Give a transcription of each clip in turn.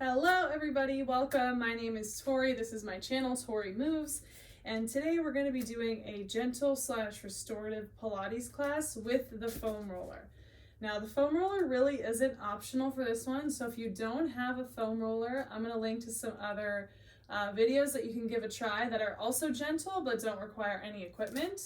Hello everybody, welcome. My name is Tori. This is my channel, Tori Moves. And today we're going to be doing a gentle / restorative Pilates class with the foam roller. Now the foam roller really isn't optional for this one, so if you don't have a foam roller, I'm going to link to some other videos that you can give a try that are also gentle but don't require any equipment.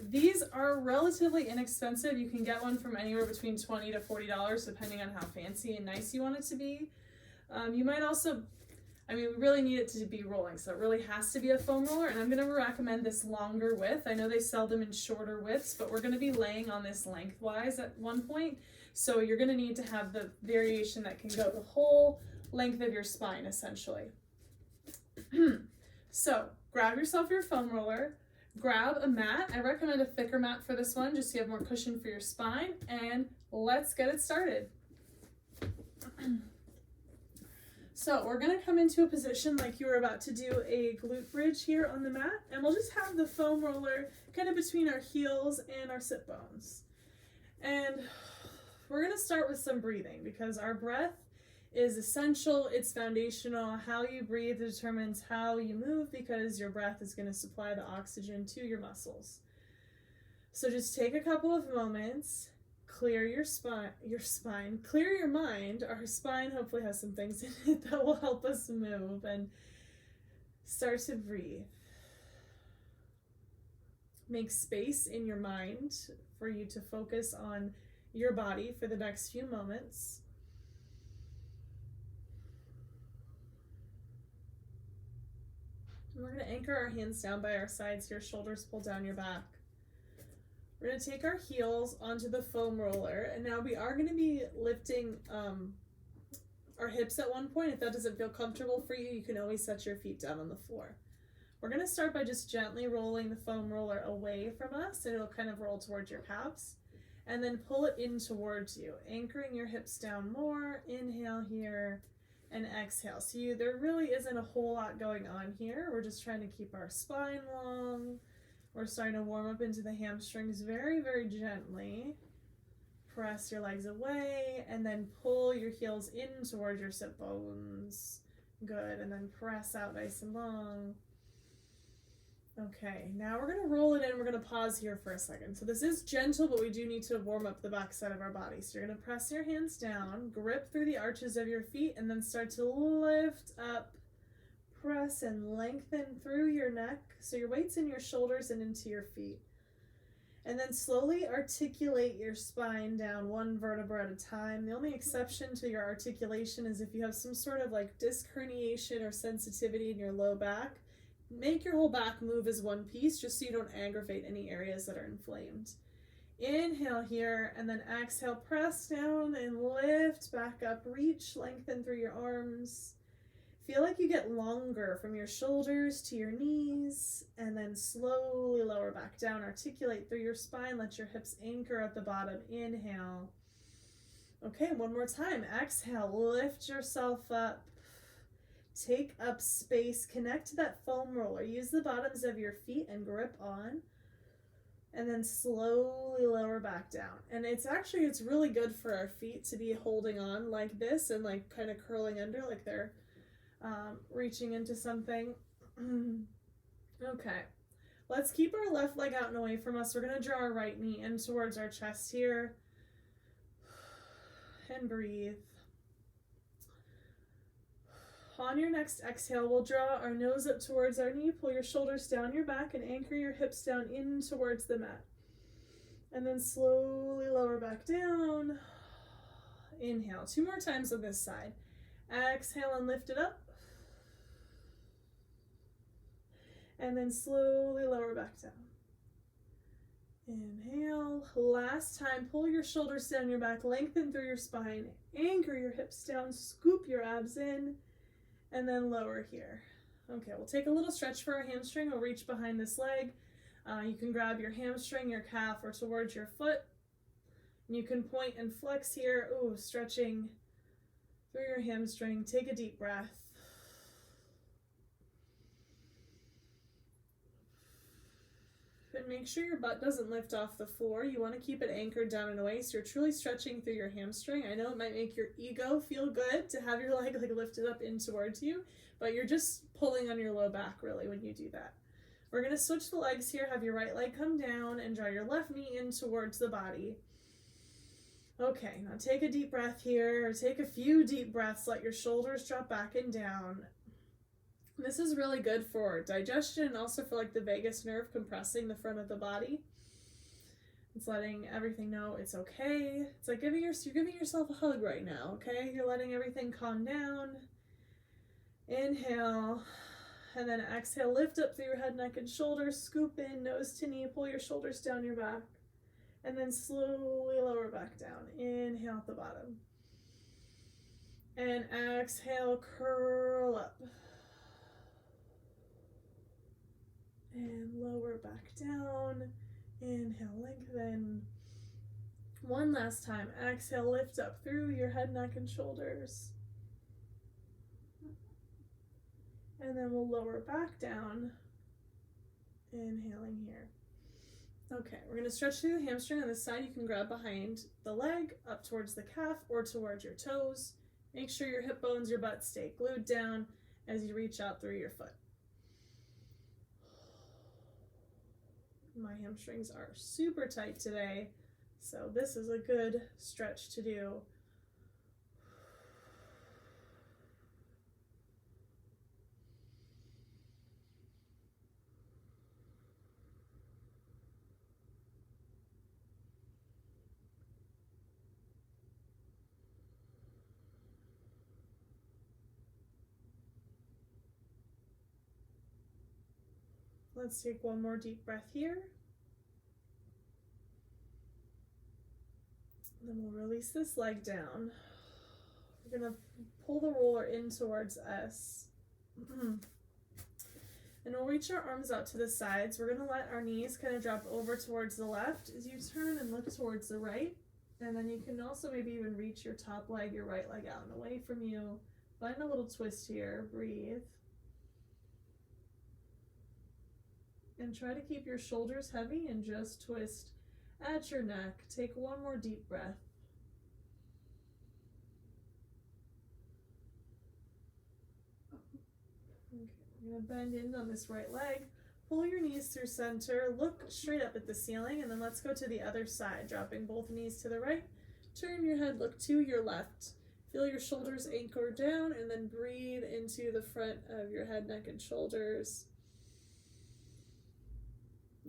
These are relatively inexpensive. You can get one from anywhere between $20 to $40 depending on how fancy and nice you want it to be. You might also, we really need it to be rolling, so it really has to be a foam roller, and I'm going to recommend this longer width. I know they sell them in shorter widths, but we're going to be laying on this lengthwise at one point, so you're going to need to have the variation that can go the whole length of your spine, essentially. So, grab yourself your foam roller, grab a mat. I recommend a thicker mat for this one, just so you have more cushion for your spine, and let's get it started. So we're going to come into a position like you were about to do a glute bridge here on the mat, and we'll just have the foam roller kind of between our heels and our sit bones. And we're going to start with some breathing because our breath is essential, it's foundational. How you breathe determines how you move because your breath is going to supply the oxygen to your muscles. So just take a couple of moments. Clear your spine, clear your mind. Our spine hopefully has some things in it that will help us move, and start to breathe. Make space in your mind for you to focus on your body for the next few moments. And we're going to anchor our hands down by our sides here, shoulders pull down your back. We're going to take our heels onto the foam roller, and now we are going to be lifting our hips at one point. If that doesn't feel comfortable for you, you can always set your feet down on the floor. We're going to start by just gently rolling the foam roller away from us, and it'll kind of roll towards your calves, and then pull it in towards you, anchoring your hips down more. Inhale here, and exhale. So there really isn't a whole lot going on here. We're just trying to keep our spine long. We're starting to warm up into the hamstrings very, very gently. Press your legs away and then pull your heels in towards your sit bones. Good, and then press out nice and long. Okay, now we're going to roll it in. We're going to pause here for a second. So this is gentle, but we do need to warm up the back side of our body. So you're going to press your hands down, grip through the arches of your feet, and then start to lift up. Press and lengthen through your neck so your weight's in your shoulders and into your feet. And then slowly articulate your spine down one vertebra at a time. The only exception to your articulation is if you have some sort of like disc herniation or sensitivity in your low back. Make your whole back move as one piece just so you don't aggravate any areas that are inflamed. Inhale here, and then exhale, press down and lift back up. Reach, lengthen through your arms. Feel like you get longer from your shoulders to your knees, and then slowly lower back down. Articulate through your spine. Let your hips anchor at the bottom. Inhale. Okay, one more time. Exhale. Lift yourself up. Take up space. Connect to that foam roller. Use the bottoms of your feet and grip on. And then slowly lower back down. And it's really good for our feet to be holding on like this and like kind of curling under like they're reaching into something. Okay, let's keep our left leg out and away from us. We're going to draw our right knee in towards our chest here and breathe. On your next exhale, we'll draw our nose up towards our knee, pull your shoulders down your back, and anchor your hips down in towards the mat. And then slowly lower back down. Inhale. 2 more times on this side. Exhale and lift it up. And then slowly lower back down. Inhale. Last time, pull your shoulders down your back, lengthen through your spine, anchor your hips down, scoop your abs in, and then lower here. Okay, we'll take a little stretch for our hamstring. We'll reach behind this leg. You can grab your hamstring, your calf, or towards your foot. And you can point and flex here. Ooh, stretching through your hamstring. Take a deep breath. And make sure your butt doesn't lift off the floor. You want to keep it anchored down and away, so you're truly stretching through your hamstring. I know it might make your ego feel good to have your leg like lifted up in towards you, but you're just pulling on your low back really when you do that. We're going to switch the legs here. Have your right leg come down and draw your left knee in towards the body. Okay, now take a deep breath here, or take a few deep breaths. Let your shoulders drop back and down. This is really good for digestion and also for like the vagus nerve compressing the front of the body. It's letting everything know it's okay. It's like you're giving yourself a hug right now, okay? You're letting everything calm down. Inhale, and then exhale, lift up through your head, neck, and shoulders, scoop in, nose to knee, pull your shoulders down your back, and then slowly lower back down. Inhale at the bottom. And exhale, curl up. And lower back down. Inhale, lengthen. One last time. Exhale, lift up through your head, neck, and shoulders. And then we'll lower back down. Inhaling here. Okay, we're going to stretch through the hamstring on this side. You can grab behind the leg, up towards the calf, or towards your toes. Make sure your hip bones, your butt stay glued down as you reach out through your foot. My hamstrings are super tight today, so this is a good stretch to do. Let's take one more deep breath here. Then we'll release this leg down. We're going to pull the roller in towards us. And we'll reach our arms out to the sides. We're going to let our knees kind of drop over towards the left as you turn and look towards the right. And then you can also maybe even reach your top leg, your right leg out and away from you. Find a little twist here. Breathe. And try to keep your shoulders heavy and just twist at your neck. Take one more deep breath. Okay, we're going to bend in on this right leg. Pull your knees through center. Look straight up at the ceiling, and then let's go to the other side. Dropping both knees to the right. Turn your head, look to your left. Feel your shoulders anchor down, and then breathe into the front of your head, neck, and shoulders.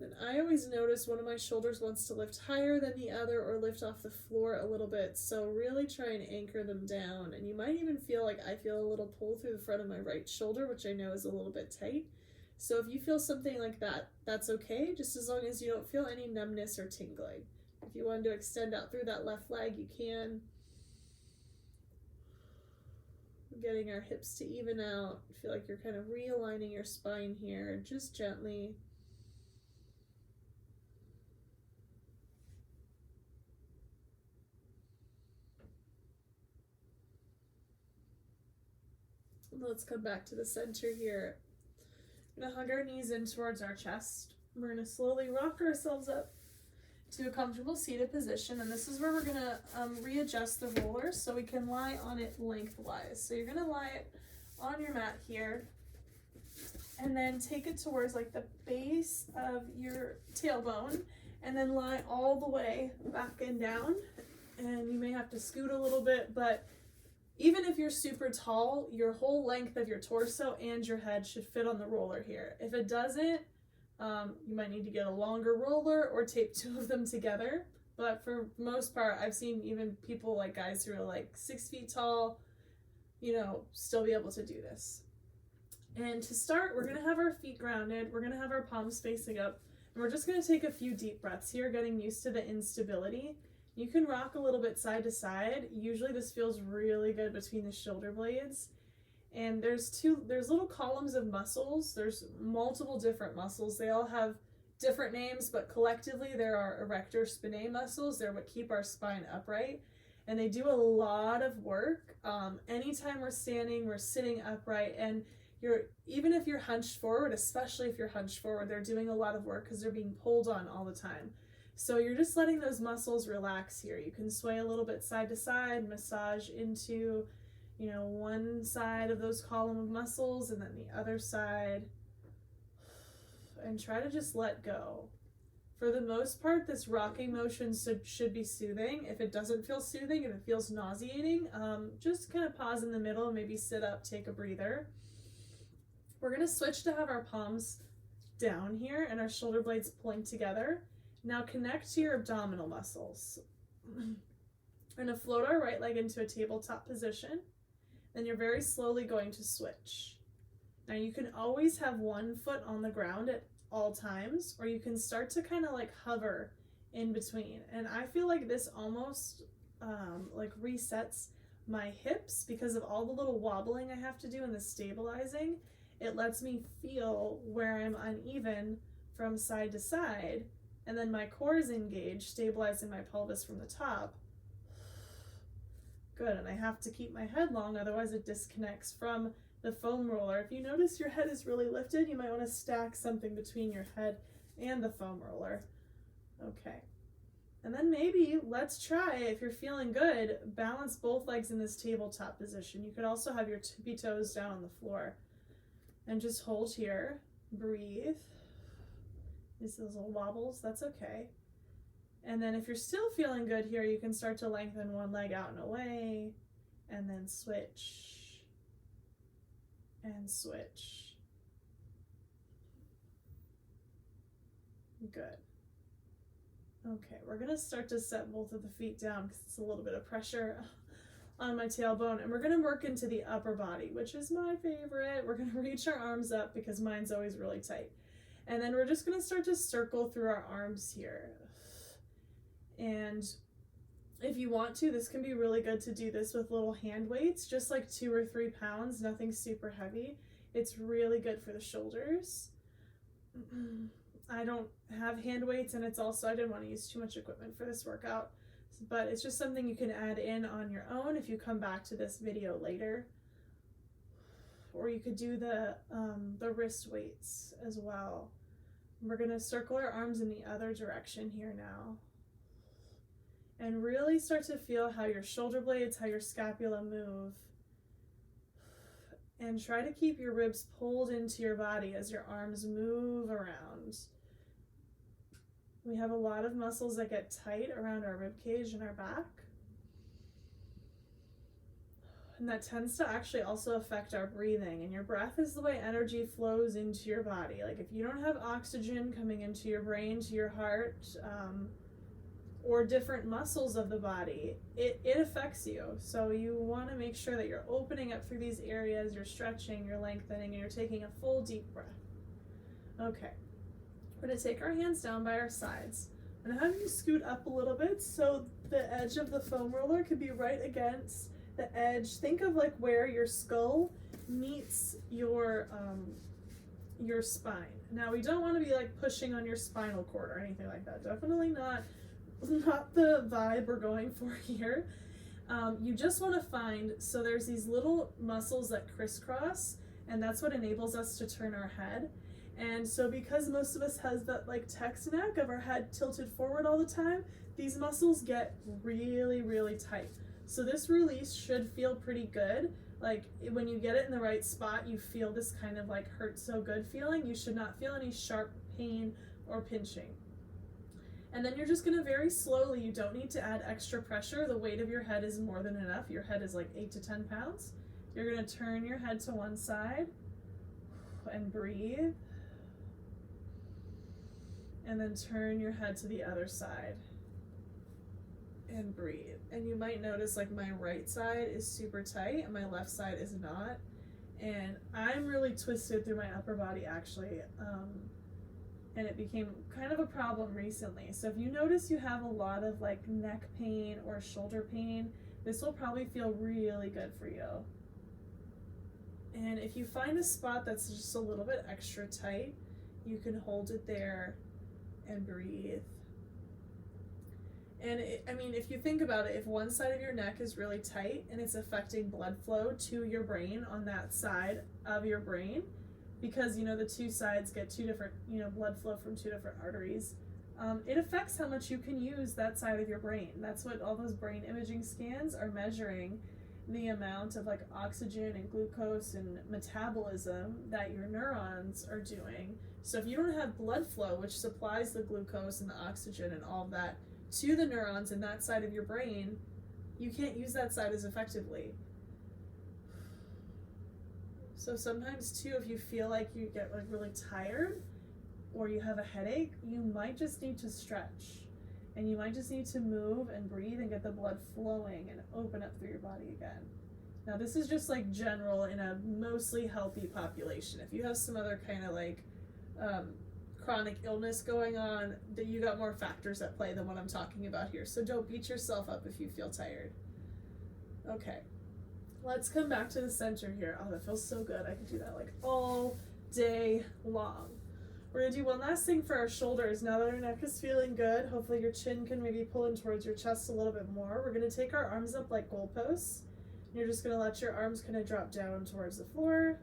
And I always notice one of my shoulders wants to lift higher than the other or lift off the floor a little bit. So really try and anchor them down. And you might even feel like I feel a little pull through the front of my right shoulder, which I know is a little bit tight. So if you feel something like that, that's okay, just as long as you don't feel any numbness or tingling. If you want to extend out through that left leg, you can. Getting our hips to even out. Feel like you're kind of realigning your spine here, just gently. Let's come back to the center here. We're going to hug our knees in towards our chest. We're going to slowly rock ourselves up to a comfortable seated position, and this is where we're going to readjust the roller so we can lie on it lengthwise. So you're going to lie it on your mat here, and then take it towards like the base of your tailbone, and then lie all the way back and down. And you may have to scoot a little bit, but even if you're super tall, your whole length of your torso and your head should fit on the roller here. If it doesn't, you might need to get a longer roller or tape two of them together. But for most part, I've seen even people like guys who are like 6 feet tall, you know, still be able to do this. And to start, we're gonna have our feet grounded. We're gonna have our palms facing up. And we're just gonna take a few deep breaths here, getting used to the instability. You can rock a little bit side to side. Usually this feels really good between the shoulder blades. And there's little columns of muscles. There's multiple different muscles. They all have different names, but collectively there are erector spinae muscles. They're what keep our spine upright. And they do a lot of work. Anytime we're standing, we're sitting upright. And even if you're hunched forward, especially if you're hunched forward, they're doing a lot of work because they're being pulled on all the time. So you're just letting those muscles relax here. You can sway a little bit side to side, massage into, one side of those column of muscles and then the other side, and try to just let go. For the most part, this rocking motion should be soothing. If it doesn't feel soothing, if it feels nauseating, just kind of pause in the middle and maybe sit up, take a breather. We're going to switch to have our palms down here and our shoulder blades pulling together. Now connect to your abdominal muscles. We're going to float our right leg into a tabletop position. Then you're very slowly going to switch. Now you can always have one foot on the ground at all times, or you can start to kind of like hover in between. And I feel like this almost like resets my hips because of all the little wobbling I have to do in the stabilizing. It lets me feel where I'm uneven from side to side, and then my core is engaged, stabilizing my pelvis from the top. Good, and I have to keep my head long, otherwise it disconnects from the foam roller. If you notice your head is really lifted, you might want to stack something between your head and the foam roller. Okay. And then maybe let's try, if you're feeling good, balance both legs in this tabletop position. You could also have your tippy toes down on the floor. And just hold here, breathe. These little wobbles, that's okay. And then if you're still feeling good here, you can start to lengthen one leg out and away, and then switch, and switch. Good. Okay, we're gonna start to set both of the feet down because it's a little bit of pressure on my tailbone, and we're going to work into the upper body, which is my favorite. We're going to reach our arms up because mine's always really tight. And then we're just going to start to circle through our arms here. And if you want to, this can be really good to do this with little hand weights, just like 2 or 3 pounds, nothing super heavy. It's really good for the shoulders. I don't have hand weights, and it's also, I didn't want to use too much equipment for this workout. But it's just something you can add in on your own if you come back to this video later. Or you could do the wrist weights as well. We're going to circle our arms in the other direction here now. And really start to feel how your shoulder blades, how your scapula move. And try to keep your ribs pulled into your body as your arms move around. We have a lot of muscles that get tight around our rib cage and our back. And that tends to actually also affect our breathing. And your breath is the way energy flows into your body. Like if you don't have oxygen coming into your brain, to your heart, or different muscles of the body, it affects you. So you want to make sure that you're opening up through these areas, you're stretching, you're lengthening, and you're taking a full deep breath. Okay. We're going to take our hands down by our sides. I'm going to have you scoot up a little bit so the edge of the foam roller could be right against the edge. Think of like where your skull meets your spine. Now we don't want to be like pushing on your spinal cord or anything like that. Definitely not the vibe we're going for here. You just want to find, so there's these little muscles that crisscross, and that's what enables us to turn our head. And so because most of us has that like text neck of our head tilted forward all the time, these muscles get really, really tight. So this release should feel pretty good. Like when you get it in the right spot, you feel this kind of like hurt so good feeling. You should not feel any sharp pain or pinching. And then you're just gonna very slowly, you don't need to add extra pressure. The weight of your head is more than enough. Your head is like 8 to 10 pounds. You're gonna turn your head to one side and breathe. And then turn your head to the other side and breathe. And you might notice like my right side is super tight and my left side is not. And I'm really twisted through my upper body actually. And it became kind of a problem recently. So if you notice you have a lot of like neck pain or shoulder pain, this will probably feel really good for you. And if you find a spot that's just a little bit extra tight, you can hold it there and breathe. And I mean, if you think about it, if one side of your neck is really tight and it's affecting blood flow to your brain on that side of your brain, because, you know, the two sides get two different, you know, blood flow from two different arteries, it affects how much you can use that side of your brain. That's what all those brain imaging scans are measuring, the amount of like oxygen and glucose and metabolism that your neurons are doing. So if you don't have blood flow, which supplies the glucose and the oxygen and all of that to the neurons in that side of your brain, you can't use that side as effectively. So sometimes too, if you feel like you get like really tired or you have a headache, you might just need to stretch, and you might just need to move and breathe and get the blood flowing and open up through your body again. Now this is just like general in a mostly healthy population. If you have some other kind of like chronic illness going on, that you got more factors at play than what I'm talking about here. So don't beat yourself up if you feel tired. Okay, let's come back to the center here. Oh, that feels so good. I could do that like all day long. We're gonna do one last thing for our shoulders. Now that our neck is feeling good, hopefully your chin can maybe pull in towards your chest a little bit more. We're gonna take our arms up like goalposts. You're just gonna let your arms kind of drop down towards the floor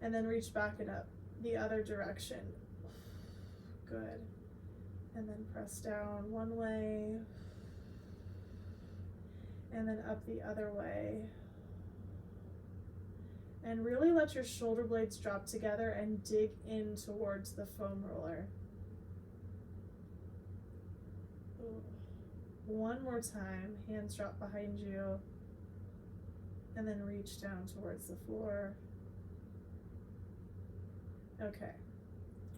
and then reach back and up the other direction. Good. And then press down one way and then up the other way. And really let your shoulder blades drop together and dig in towards the foam roller. One more time, hands drop behind you, and then reach down towards the floor. Okay,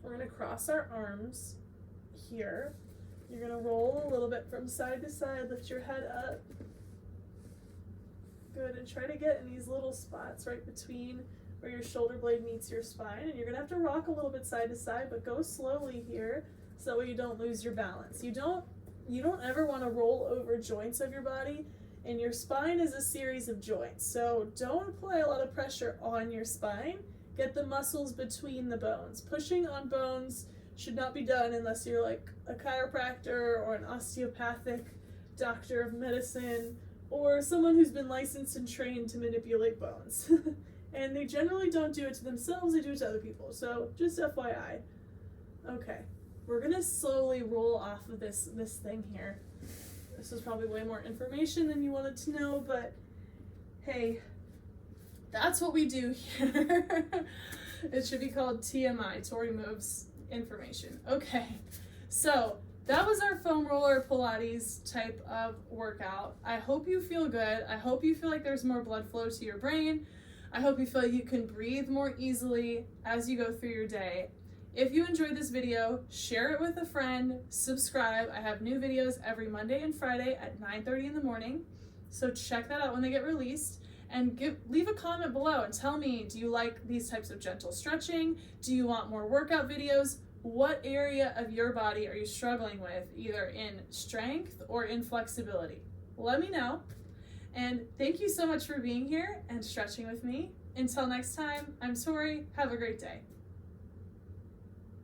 we're gonna cross our arms here. You're gonna roll a little bit from side to side, lift your head up. Good, and try to get in these little spots right between where your shoulder blade meets your spine. And you're gonna have to rock a little bit side to side, but go slowly here so that way you don't lose your balance. You don't ever want to roll over joints of your body, and your spine is a series of joints. So don't apply a lot of pressure on your spine. Get the muscles between the bones. Pushing on bones should not be done unless you're like a chiropractor or an osteopathic doctor of medicine, or someone who's been licensed and trained to manipulate bones. And they generally don't do it to themselves, they do it to other people. So just FYI. Okay, we're gonna slowly roll off of this thing here. This is probably way more information than you wanted to know, but hey, that's what we do here. It should be called TMI, Tori Moves Information. Okay, so that was our foam roller Pilates type of workout. I hope you feel good. I hope you feel like there's more blood flow to your brain. I hope you feel like you can breathe more easily as you go through your day. If you enjoyed this video, share it with a friend, subscribe. I have new videos every Monday and Friday at 9:30 in the morning. So check that out when they get released, and leave a comment below and tell me, do you like these types of gentle stretching? Do you want more workout videos? What area of your body are you struggling with, either in strength or in flexibility? Let me know. And thank you so much for being here and stretching with me. Until next time, I'm Tori. Have a great day.